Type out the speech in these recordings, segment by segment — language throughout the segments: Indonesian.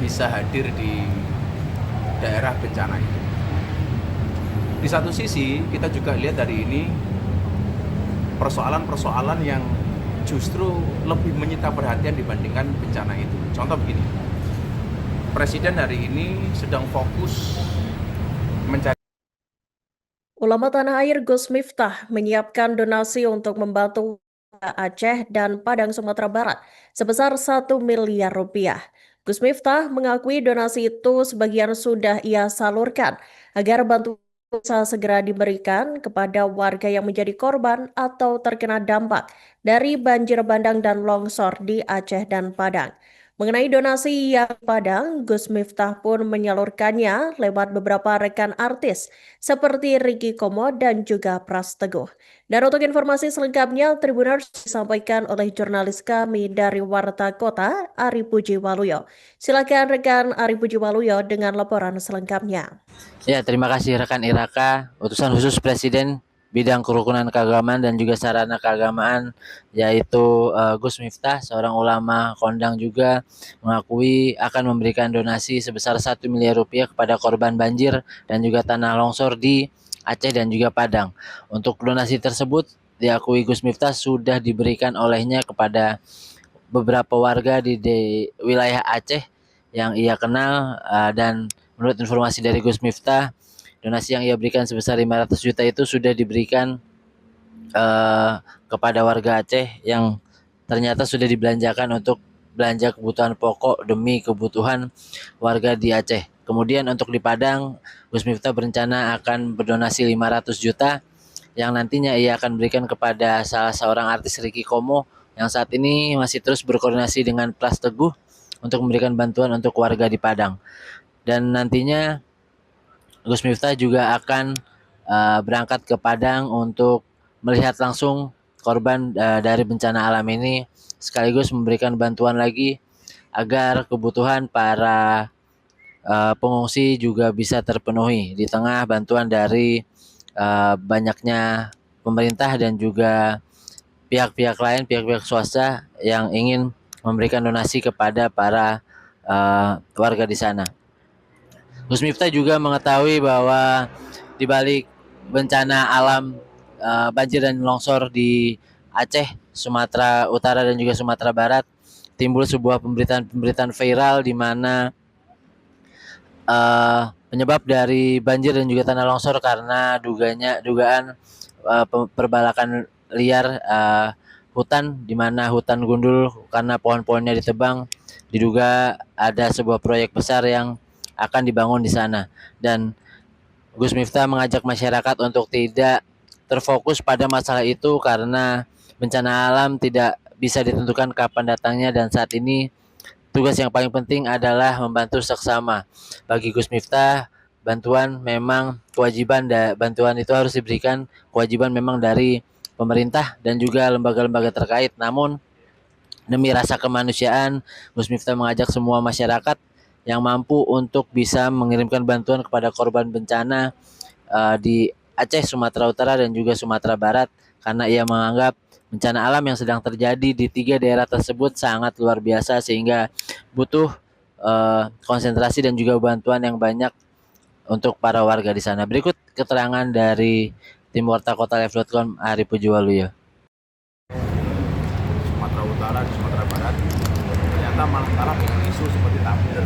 bisa hadir di daerah bencana itu. Di satu sisi kita juga lihat dari ini persoalan-persoalan yang justru lebih menyita perhatian dibandingkan bencana itu. Contoh begini, Presiden hari ini sedang fokus mencari. Ulama tanah air Gus Miftah menyiapkan donasi untuk membantu Aceh dan Padang Sumatera Barat sebesar 1 miliar rupiah. Gus Miftah mengakui donasi itu sebagian sudah ia salurkan agar bantuan bisa segera diberikan kepada warga yang menjadi korban atau terkena dampak dari banjir bandang dan longsor di Aceh dan Padang. Mengenai donasi yang Padang, Gus Miftah pun menyalurkannya lewat beberapa rekan artis seperti Ricky Komo dan juga Pras Teguh. Dan untuk informasi selengkapnya, Tribuners disampaikan oleh jurnalis kami dari Warta Kota, Ari Puji Waluyo. Silakan rekan Ari Puji Waluyo dengan laporan selengkapnya. Ya, terima kasih rekan Iraka, utusan khusus Presiden bidang kerukunan keagamaan dan juga sarana keagamaan, yaitu Gus Miftah, seorang ulama kondang juga mengakui akan memberikan donasi sebesar 1 miliar rupiah kepada korban banjir dan juga tanah longsor di Aceh dan juga Padang. Untuk donasi tersebut diakui Gus Miftah sudah diberikan olehnya kepada beberapa warga di wilayah Aceh yang ia kenal, dan menurut informasi dari Gus Miftah, donasi yang ia berikan sebesar 500 juta itu sudah diberikan kepada warga Aceh yang ternyata sudah dibelanjakan untuk belanja kebutuhan pokok demi kebutuhan warga di Aceh. Kemudian untuk di Padang, Gus Miftah berencana akan berdonasi 500 juta yang nantinya ia akan berikan kepada salah seorang artis Ricky Komo yang saat ini masih terus berkoordinasi dengan Pras Teguh untuk memberikan bantuan untuk warga di Padang. Dan nantinya Gus Miftah juga akan berangkat ke Padang untuk melihat langsung korban dari bencana alam ini, sekaligus memberikan bantuan lagi agar kebutuhan para pengungsi juga bisa terpenuhi di tengah bantuan dari banyaknya pemerintah dan juga pihak-pihak lain, pihak-pihak swasta yang ingin memberikan donasi kepada para warga di sana. Gus Miftah juga mengetahui bahwa di balik bencana alam banjir dan longsor di Aceh, Sumatera Utara dan juga Sumatera Barat, timbul sebuah pemberitaan viral di mana penyebab dari banjir dan juga tanah longsor karena dugaan perbalakan liar hutan, di mana hutan gundul karena pohon-pohonnya ditebang, diduga ada sebuah proyek besar yang akan dibangun di sana. Dan Gus Miftah mengajak masyarakat untuk tidak terfokus pada masalah itu karena bencana alam tidak bisa ditentukan kapan datangnya, dan saat ini tugas yang paling penting adalah membantu seksama. Bagi Gus Miftah, bantuan memang kewajiban, bantuan itu harus diberikan, kewajiban memang dari pemerintah dan juga lembaga-lembaga terkait. Namun demi rasa kemanusiaan, Gus Miftah mengajak semua masyarakat yang mampu untuk bisa mengirimkan bantuan kepada korban bencana di Aceh, Sumatera Utara dan juga Sumatera Barat, karena ia menganggap bencana alam yang sedang terjadi di 3 daerah tersebut sangat luar biasa sehingga butuh konsentrasi dan juga bantuan yang banyak untuk para warga di sana. Berikut keterangan dari tim Warta Kota Live.com, Ari Pujiwaluyo. Sumatera Utara di Sumatera Barat ternyata malah kalah dengan isu seperti tabir.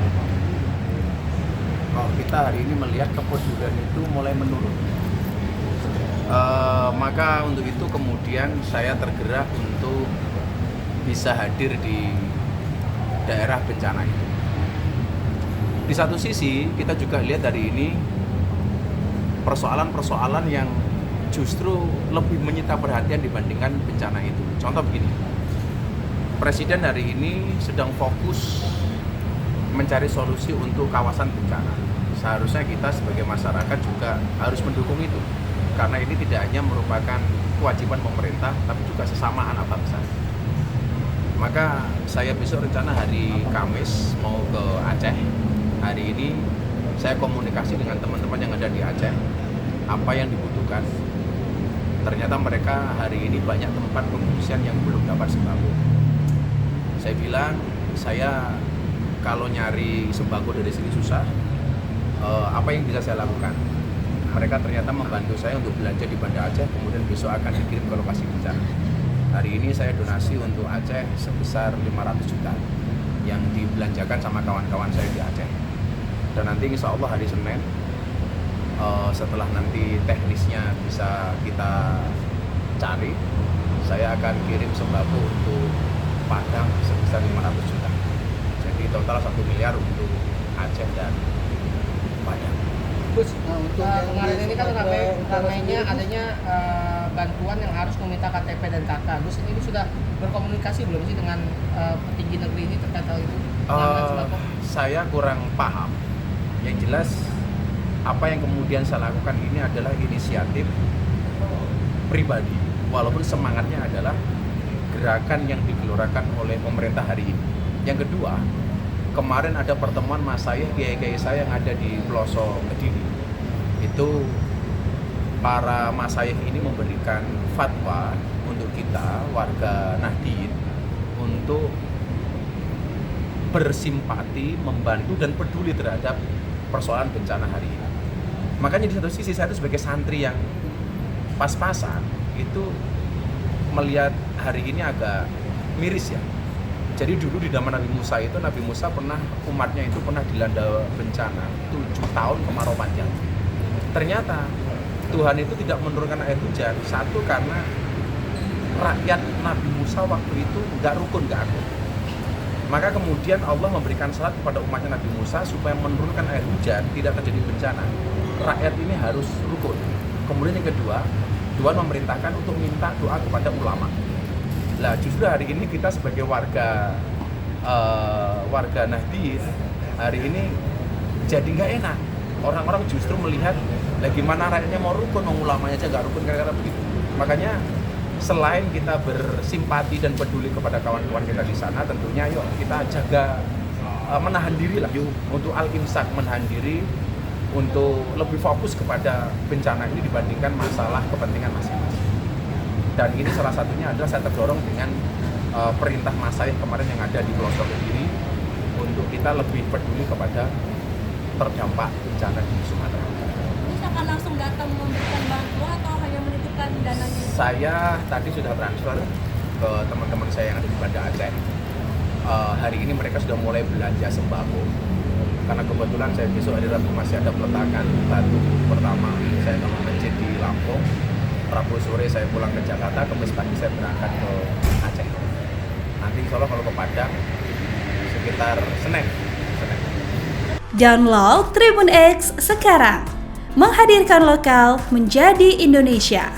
Kalau kita hari ini melihat kepedulian itu mulai menurun, maka untuk itu kemudian saya tergerak untuk bisa hadir di daerah bencana itu. Di satu sisi kita juga lihat dari ini persoalan-persoalan yang justru lebih menyita perhatian dibandingkan bencana itu. Contoh begini, Presiden hari ini sedang fokus mencari solusi untuk kawasan bencana. Seharusnya kita sebagai masyarakat juga harus mendukung itu, karena ini tidak hanya merupakan kewajiban pemerintah, tapi juga sesama anak bangsa. Maka saya besok rencana hari Kamis mau ke Aceh. Hari ini saya komunikasi dengan teman-teman yang ada di Aceh, apa yang dibutuhkan. Ternyata mereka hari ini banyak tempat pengungsian yang belum dapat sembako. Saya bilang, saya kalau nyari sembako dari sini susah, apa yang bisa saya lakukan? Mereka ternyata membantu saya untuk belanja di Banda Aceh, kemudian besok akan dikirim ke lokasi bencana. Hari ini saya donasi untuk Aceh sebesar 500 juta yang dibelanjakan sama kawan-kawan saya di Aceh. Dan nanti insya Allah hari Senin, setelah nanti teknisnya bisa kita cari, saya akan kirim sembako untuk Padang sebesar 500 juta. Jadi total 1 miliar untuk Aceh dan Padang. Gus, untuk kemarin ini kan ramainya adanya bantuan yang harus meminta KTP dan KK. Gus, ini sudah berkomunikasi belum sih dengan petinggi negeri ini terkait hal itu? Saya kurang paham. Yang jelas apa yang kemudian saya lakukan ini adalah inisiatif pribadi, walaupun semangatnya adalah gerakan yang digelorakan oleh pemerintah hari ini. Yang kedua, kemarin ada pertemuan masayikh kiai-kiai saya yang ada di pelosok Kediri. Itu para masayikh ini memberikan fatwa untuk kita warga Nahdien untuk bersimpati, membantu dan peduli terhadap persoalan bencana hari ini. Makanya di satu sisi saya itu sebagai santri yang pas-pasan itu melihat hari ini agak miris ya. Jadi dulu di zaman Nabi Musa itu, Nabi Musa pernah, umatnya itu pernah dilanda bencana 7 tahun kemarau panjang. Ternyata Tuhan itu tidak menurunkan air hujan, satu karena rakyat Nabi Musa waktu itu nggak rukun, nggak akur. Maka kemudian Allah memberikan syarat kepada umatnya Nabi Musa supaya menurunkan air hujan, tidak terjadi bencana. Rakyat ini harus rukun. Kemudian yang kedua, Tuhan memerintahkan untuk minta doa kepada ulama. Lah justru hari ini kita sebagai warga Nahdien hari ini jadi nggak enak. Orang-orang justru melihat gimana rakyatnya mau rukun, ulamanya aja nggak rukun gara-gara begitu. Makanya selain kita bersimpati dan peduli kepada kawan-kawan kita di sana, tentunya yuk kita jaga menahan diri lah untuk al-imsak, menahan diri untuk lebih fokus kepada bencana ini dibandingkan masalah kepentingan masing-masing. Dan ini salah satunya adalah saya terdorong dengan perintah masayikh kemarin yang ada di pelosok Kediri untuk kita lebih peduli kepada terdampak bencana di Sumatera. Bisa akan langsung datang memberikan bantuan atau hanya menitipkan dananya? Saya tadi sudah transfer ke teman-teman saya yang ada di Banda Aceh. Hari ini mereka sudah mulai belanja sembako. Karena kebetulan saya besok hari Rabu masih ada peletakan batu pertama. Saya ke masjid di Lampung. Rabu sore saya pulang ke Jakarta, Kamis pagi saya berangkat ke Aceh. Nanti insya Allah kalau ke Padang sekitar Senin. Download Tribun X sekarang, menghadirkan lokal menjadi Indonesia.